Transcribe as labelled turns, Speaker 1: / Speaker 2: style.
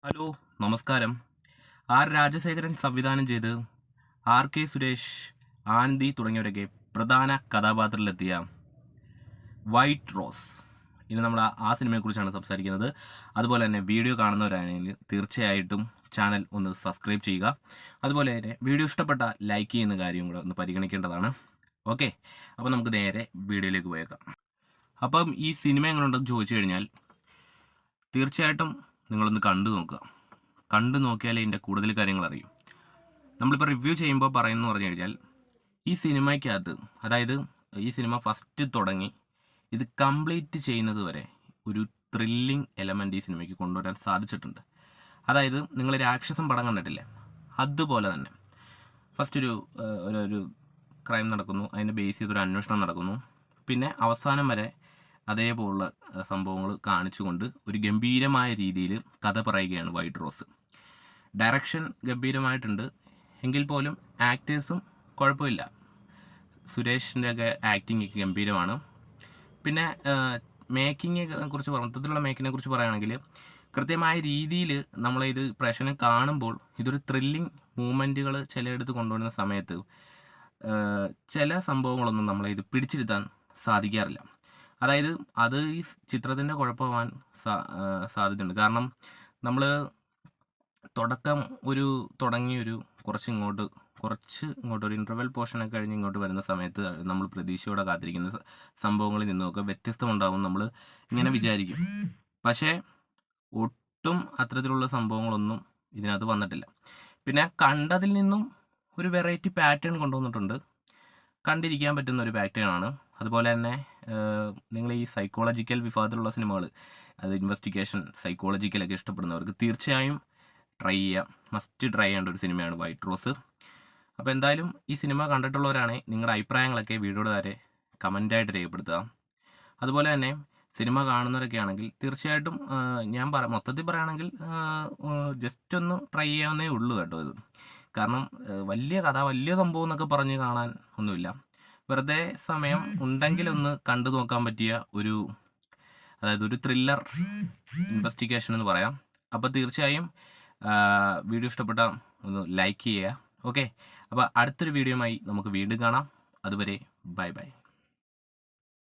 Speaker 1: Hello, നമസ്കാരം. R Rajasekharan സംവിധാനം ചെയ്ത് RK സുരേഷ്, ആനന്ദി തുടങ്ങിയവരൊക്കെ പ്രധാന കഥാപാത്രത്തിലെത്തിയ വൈറ്റ് റോസ്. ഇനി നമ്മൾ ആ സിനിമയെക്കുറിച്ചാണ് സംസാരിക്കുന്നത്. അതുപോലെ തന്നെ വീഡിയോ കാണുന്നവരാണെങ്കിൽ തീർച്ചയായിട്ടും ചാനൽ ഒന്ന് സബ്സ്ക്രൈബ് ചെയ്യുക. അതുപോലെ തന്നെ വീഡിയോ ഇഷ്ടപ്പെട്ട ലൈക്ക് ചെയ്യുന്ന കാര്യം കൂടെ ഒന്ന് പരിഗണിക്കേണ്ടതാണ്. ഓക്കെ, അപ്പോൾ നമുക്ക് നേരെ വീഡിയോയിലേക്ക് പോയേക്കാം. അപ്പം ഈ സിനിമ എങ്ങനെയുണ്ടെന്ന് ചോദിച്ചു കഴിഞ്ഞാൽ തീർച്ചയായിട്ടും നിങ്ങളൊന്ന് കണ്ടു നോക്കിയാലേ ഇതിൻ്റെ കൂടുതൽ കാര്യങ്ങൾ അറിയും. നമ്മളിപ്പോൾ റിവ്യൂ ചെയ്യുമ്പോൾ പറയുന്നു പറഞ്ഞു കഴിഞ്ഞാൽ ഈ സിനിമയ്ക്കകത്ത്, അതായത് ഈ സിനിമ ഫസ്റ്റ് തുടങ്ങി ഇത് കംപ്ലീറ്റ് ചെയ്യുന്നത് വരെ ഒരു ത്രില്ലിംഗ് എലമെൻ്റ് ഈ സിനിമയ്ക്ക് കൊണ്ടുവരാൻ സാധിച്ചിട്ടുണ്ട്. അതായത് നിങ്ങൾ രാക്ഷസം പടം കണ്ടിട്ടില്ലേ, അതുപോലെ തന്നെ ഫസ്റ്റ് ഒരു ക്രൈം നടക്കുന്നു, അതിൻ്റെ ബേസ് ചെയ്തൊരു അന്വേഷണം നടക്കുന്നു, പിന്നെ അവസാനം വരെ അതേപോലുള്ള സംഭവങ്ങൾ കാണിച്ചുകൊണ്ട് ഒരു ഗംഭീരമായ രീതിയിൽ കഥ പറയുകയാണ് വൈറ്റ് റോസ്. ഡയറക്ഷൻ ഗംഭീരമായിട്ടുണ്ട്, എങ്കിൽ പോലും ആക്ടേഴ്സും കുഴപ്പമില്ല. സുരേഷിൻ്റെ ഒക്കെ ആക്ടിങ് ഗംഭീരമാണ്. പിന്നെ മേക്കിങ്ങിനെ കുറിച്ച് മൊത്തത്തിലുള്ള മേക്കിങ്ങിനെ കുറിച്ച് പറയുകയാണെങ്കിൽ കൃത്യമായ രീതിയിൽ നമ്മളിത് പ്രേക്ഷകനെ കാണുമ്പോൾ ഇതൊരു ത്രില്ലിങ് മൂമെൻറ്റുകൾ ചിലയിടത്ത് കൊണ്ടുവരുന്ന സമയത്ത് ചില സംഭവങ്ങളൊന്നും നമ്മളിത് പിടിച്ചിരുത്താൻ സാധിക്കാറില്ല. അതായത് അത് ഈ ചിത്രത്തിൻ്റെ കുഴപ്പമാവാൻ സാധ്യതയുണ്ട്. കാരണം നമ്മൾ തുടങ്ങി കുറച്ച് ഇങ്ങോട്ട് ഒരു ഇൻ്റർവെൽ പോർഷനൊക്കെ കഴിഞ്ഞ് ഇങ്ങോട്ട് വരുന്ന സമയത്ത് നമ്മൾ പ്രതീക്ഷയോടെ കാത്തിരിക്കുന്ന സംഭവങ്ങളിൽ നിന്നൊക്കെ വ്യത്യസ്തമുണ്ടാവും നമ്മൾ ഇങ്ങനെ വിചാരിക്കും. പക്ഷേ ഒട്ടും അത്തരത്തിലുള്ള സംഭവങ്ങളൊന്നും ഇതിനകത്ത് വന്നിട്ടില്ല. പിന്നെ കണ്ടതിൽ നിന്നും ഒരു വെറൈറ്റി പാറ്റേൺ കൊണ്ടുവന്നിട്ടുണ്ട്, കണ്ടിരിക്കാൻ പറ്റുന്ന ഒരു പാറ്റേൺ ആണ്. അതുപോലെ തന്നെ നിങ്ങൾ ഈ സൈക്കോളജിക്കൽ വിഭാഗത്തിലുള്ള സിനിമകൾ, അത് ഇൻവെസ്റ്റിഗേഷൻ സൈക്കോളജിക്കലൊക്കെ ഇഷ്ടപ്പെടുന്നവർക്ക് തീർച്ചയായും മസ്റ്റ് ട്രൈ ചെയ്യേണ്ട ഒരു സിനിമയാണ് വൈറ്റ് റോസ്. അപ്പോൾ എന്തായാലും ഈ സിനിമ കണ്ടിട്ടുള്ളവരാണെങ്കിൽ നിങ്ങളുടെ അഭിപ്രായങ്ങളൊക്കെ വീഡിയോയുടെ താഴെ കമൻ്റായിട്ട് രേഖപ്പെടുത്തുക. അതുപോലെ തന്നെ സിനിമ കാണുന്നവരൊക്കെ ആണെങ്കിൽ തീർച്ചയായിട്ടും ഞാൻ മൊത്തത്തിൽ പറയുകയാണെങ്കിൽ ജസ്റ്റ് ഒന്ന് ട്രൈ ചെയ്യാവുന്നേ ഉള്ളൂ കേട്ടോ ഇത്. കാരണം വലിയ കഥ, വലിയ സംഭവം എന്നൊക്കെ പറഞ്ഞ് കാണാൻ ഒന്നുമില്ല. വെറുതെ സമയം ഉണ്ടെങ്കിലൊന്ന് കണ്ടു നോക്കാൻ പറ്റിയ അതായത് ഒരു ത്രില്ലർ ഇൻവെസ്റ്റിഗേഷൻ എന്ന് പറയാം. അപ്പോൾ തീർച്ചയായും വീഡിയോ ഇഷ്ടപ്പെട്ട ഒന്ന് ലൈക്ക് ചെയ്യുക. ഓക്കെ, അപ്പോൾ അടുത്തൊരു വീഡിയോയുമായി നമുക്ക് വീണ്ടും കാണാം. അതുവരെ ബൈ ബൈ.